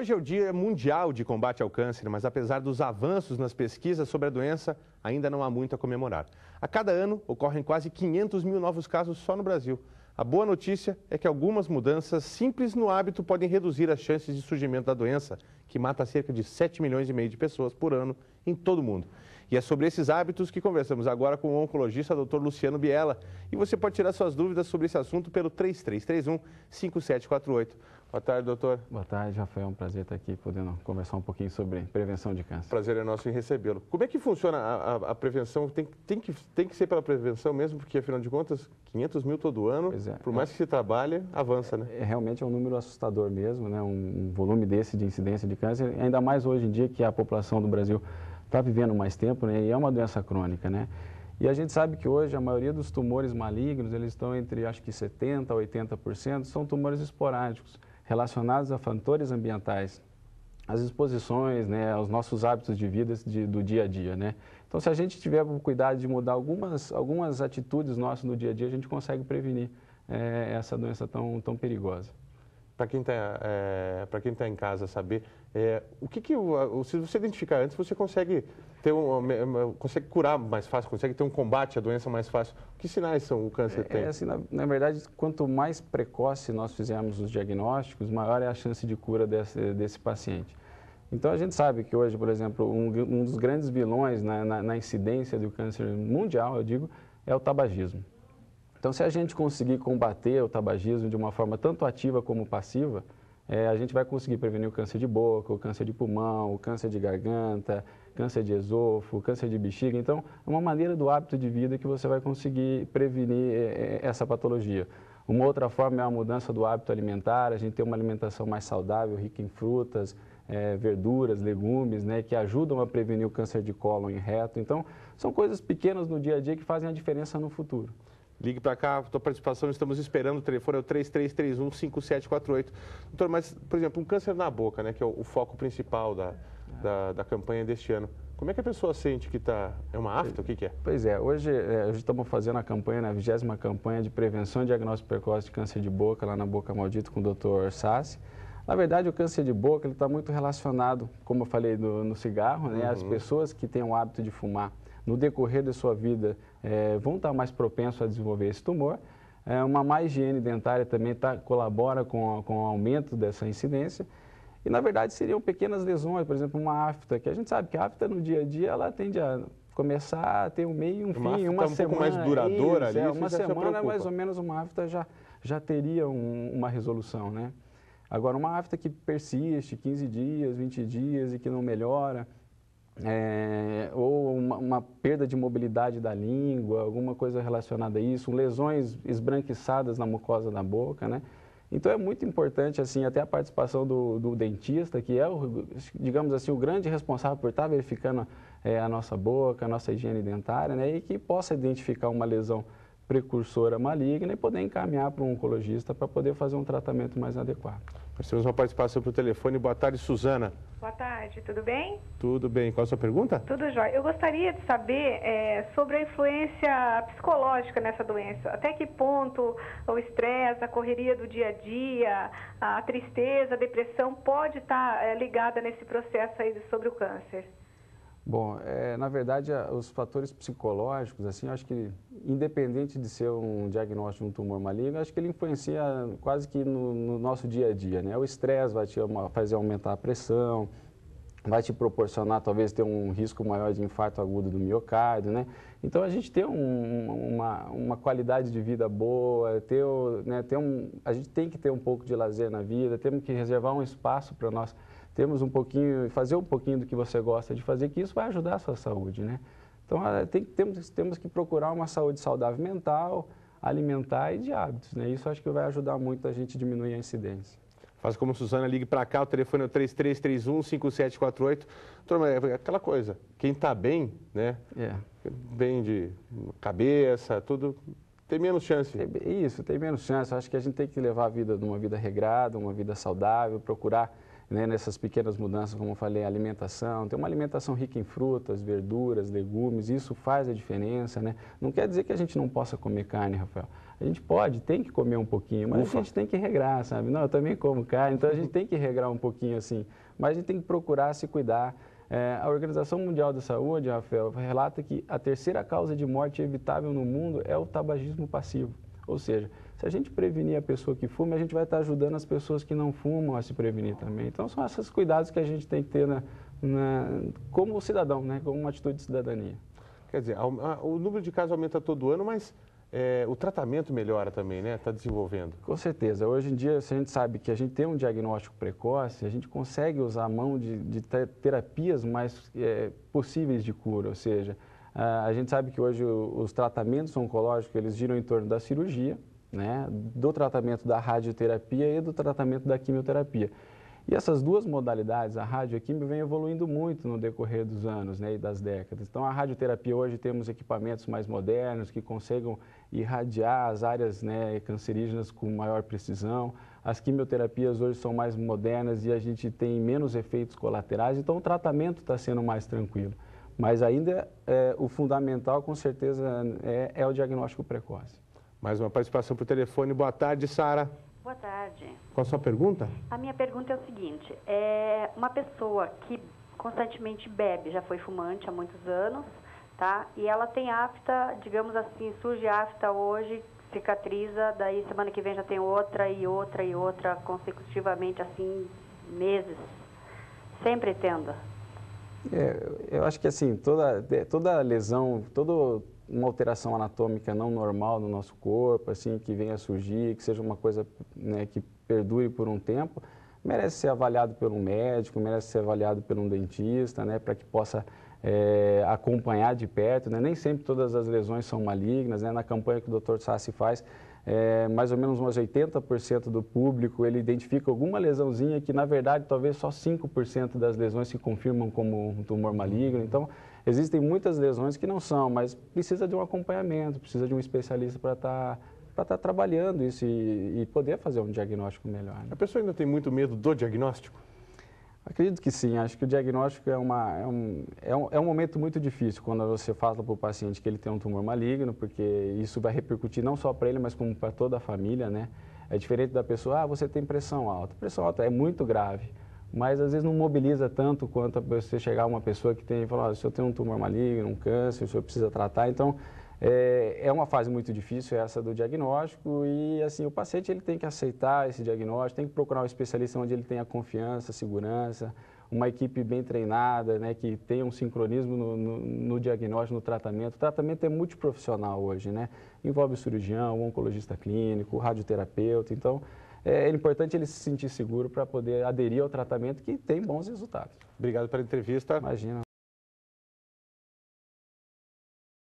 Hoje é o Dia Mundial de Combate ao Câncer, mas apesar dos avanços nas pesquisas sobre a doença, ainda não há muito a comemorar. A cada ano, ocorrem quase 500 mil novos casos só no Brasil. A boa notícia é que algumas mudanças simples no hábito podem reduzir as chances de surgimento da doença, que mata cerca de 7 milhões e meio de pessoas por ano em todo o mundo. E é sobre esses hábitos que conversamos agora com o oncologista Dr. Luciano Biella. E você pode tirar suas dúvidas sobre esse assunto pelo 3331-5748. Boa tarde, doutor. Boa tarde, Rafael. É um prazer estar aqui podendo conversar um pouquinho sobre prevenção de câncer. Prazer é nosso em recebê-lo. Como é que funciona a prevenção? Tem que ser pela prevenção mesmo, porque afinal de contas, 500 mil todo ano, por mais que se trabalhe, avança, né? Realmente é um número assustador mesmo, né? Um volume desse de incidência de câncer, ainda mais hoje em dia que a população do Brasil está vivendo mais tempo, né? E é uma doença crônica, né? E a gente sabe que hoje a maioria dos tumores malignos, eles estão entre, acho que 70% a 80%, são tumores esporádicos, relacionados a fatores ambientais, às exposições, né, aos nossos hábitos de vida do dia a dia, né? Então, se a gente tiver o cuidado de mudar algumas atitudes nossas no dia a dia, a gente consegue prevenir essa doença tão perigosa. Para quem está em casa saber, se você identificar antes, você consegue consegue curar mais fácil, consegue ter um combate à doença mais fácil. Que sinais são o câncer tem? Assim, na verdade, quanto mais precoce nós fizermos os diagnósticos, maior é a chance de cura desse paciente. Então, a gente sabe que hoje, por exemplo, um dos grandes vilões na incidência do câncer mundial, eu digo, é o tabagismo. Então, se a gente conseguir combater o tabagismo de uma forma tanto ativa como passiva, a gente vai conseguir prevenir o câncer de boca, o câncer de pulmão, o câncer de garganta, câncer de esôfago, câncer de bexiga. Então, é uma maneira do hábito de vida que você vai conseguir prevenir essa patologia. Uma outra forma é a mudança do hábito alimentar, a gente tem uma alimentação mais saudável, rica em frutas, verduras, legumes, né, que ajudam a prevenir o câncer de cólon e reto. Então, são coisas pequenas no dia a dia que fazem a diferença no futuro. Ligue para cá, a tua participação, estamos esperando, o telefone é o 3331-5748. Doutor, mas, por exemplo, um câncer na boca, né, que é o foco principal da campanha deste ano. Como é que a pessoa sente que está... É uma afta? O que é? Pois é, hoje estamos fazendo a campanha, a 20ª campanha de prevenção e diagnóstico precoce de câncer de boca, lá na Boca Maldita, com o Dr. Sassi. Na verdade, o câncer de boca está muito relacionado, como eu falei, no cigarro, né? As pessoas que têm o hábito de fumar, no decorrer da sua vida, vão estar mais propensos a desenvolver esse tumor. Uma má higiene dentária também colabora com o aumento dessa incidência. E, na verdade, seriam pequenas lesões, por exemplo, uma afta, que a gente sabe que a afta no dia a dia, ela tende a começar a ter um meio e um fim. Uma semana, um pouco mais duradoura ali, uma semana, mais ou menos, uma afta já teria uma resolução, né? Agora, uma afta que persiste 15 dias, 20 dias e que não melhora, ou uma perda de mobilidade da língua, alguma coisa relacionada a isso, lesões esbranquiçadas na mucosa da boca, né? Então, é muito importante, assim, até a participação do dentista, que é, digamos assim, o grande responsável por estar verificando a nossa boca, a nossa higiene dentária, né? E que possa identificar uma lesão precursora maligna e poder encaminhar para um oncologista para poder fazer um tratamento mais adequado. Nós temos uma participação para o telefone. Boa tarde, Suzana. Boa tarde, tudo bem? Tudo bem. Qual a sua pergunta? Tudo jóia. Eu gostaria de saber sobre a influência psicológica nessa doença. Até que ponto o estresse, a correria do dia a dia, a tristeza, a depressão pode estar ligada nesse processo aí sobre o câncer? Bom, na verdade, os fatores psicológicos, assim, acho que independente de ser um diagnóstico de um tumor maligno, acho que ele influencia quase que no nosso dia a dia, né? O estresse vai te fazer aumentar a pressão, vai te proporcionar talvez ter um risco maior de infarto agudo do miocárdio, né? Então, a gente tem uma qualidade de vida boa, a gente tem que ter um pouco de lazer na vida, temos que reservar um espaço para nós fazer um pouquinho do que você gosta de fazer, que isso vai ajudar a sua saúde, né? Então, temos que procurar uma saúde saudável mental, alimentar e de hábitos, né? Isso acho que vai ajudar muito a gente a diminuir a incidência. Faça como a Suzana, ligue para cá, o telefone é o 3331-5748. Doutor, mas é aquela coisa, quem está bem, né? Bem de cabeça, tudo, tem menos chance. Isso, tem menos chance. Acho que a gente tem que levar a vida de uma vida regrada, uma vida saudável, procurar né, nessas pequenas mudanças, como eu falei, alimentação, ter uma alimentação rica em frutas, verduras, legumes, isso faz a diferença, né? Não quer dizer que a gente não possa comer carne, Rafael. A gente pode, tem que comer um pouquinho, mas a gente tem que regrar, sabe? Não, eu também como carne, então a gente tem que regrar um pouquinho assim, mas a gente tem que procurar se cuidar. A Organização Mundial da Saúde, Rafael, relata que a terceira causa de morte evitável no mundo é o tabagismo passivo. Ou seja, se a gente prevenir a pessoa que fuma, a gente vai estar ajudando as pessoas que não fumam a se prevenir também. Então, são esses cuidados que a gente tem que ter como cidadão, né? Como uma atitude de cidadania. Quer dizer, o número de casos aumenta todo ano, mas o tratamento melhora também, né? Está desenvolvendo. Com certeza. Hoje em dia, se a gente sabe que a gente tem um diagnóstico precoce, a gente consegue usar a mão de terapias mais possíveis de cura. Ou seja, a gente sabe que hoje os tratamentos oncológicos, eles giram em torno da cirurgia, né? Do tratamento da radioterapia e do tratamento da quimioterapia. E essas duas modalidades, a rádio e a quimio, vem evoluindo muito no decorrer dos anos, né, e das décadas. Então, a radioterapia hoje temos equipamentos mais modernos que conseguem irradiar as áreas, né, cancerígenas com maior precisão. As quimioterapias hoje são mais modernas e a gente tem menos efeitos colaterais, então o tratamento está sendo mais tranquilo. Mas ainda o fundamental, com certeza, é o diagnóstico precoce. Mais uma participação por telefone. Boa tarde, Sara. Boa tarde. Qual a sua pergunta? A minha pergunta é o seguinte, uma pessoa que constantemente bebe, já foi fumante há muitos anos, tá? E ela tem afta, digamos assim, surge afta hoje, cicatriza, daí semana que vem já tem outra e outra e outra, consecutivamente, assim, meses, sempre tendo. Eu acho que assim, toda lesão, toda uma alteração anatômica não normal no nosso corpo, assim, que venha a surgir, que seja uma coisa, né, que perdure por um tempo, merece ser avaliado por um médico, merece ser avaliado por um dentista, né, para que possa acompanhar de perto, né? Nem sempre todas as lesões são malignas, né? Na campanha que o Dr. Sassi faz, mais ou menos uns 80% do público, ele identifica alguma lesãozinha que, na verdade, talvez só 5% das lesões se confirmam como um tumor maligno. Então, existem muitas lesões que não são, mas precisa de um acompanhamento, precisa de um especialista para estar trabalhando isso e poder fazer um diagnóstico melhor, né? A pessoa ainda tem muito medo do diagnóstico? Acredito que sim. Acho que o diagnóstico é um momento muito difícil quando você fala para o paciente que ele tem um tumor maligno, porque isso vai repercutir não só para ele, mas como para toda a família, né? É diferente da pessoa, você tem pressão alta. Pressão alta é muito grave, mas às vezes não mobiliza tanto quanto você chegar a uma pessoa que tem e falar, o senhor tem um tumor maligno, um câncer, o senhor precisa tratar. Então, é uma fase muito difícil essa do diagnóstico e, assim, o paciente ele tem que aceitar esse diagnóstico, tem que procurar um especialista onde ele tenha confiança, segurança, uma equipe bem treinada, né, que tenha um sincronismo no diagnóstico, no tratamento. O tratamento é multiprofissional hoje, né? Envolve o cirurgião, o oncologista clínico, o radioterapeuta. Então, é importante ele se sentir seguro para poder aderir ao tratamento que tem bons resultados. Obrigado pela entrevista. Imagina.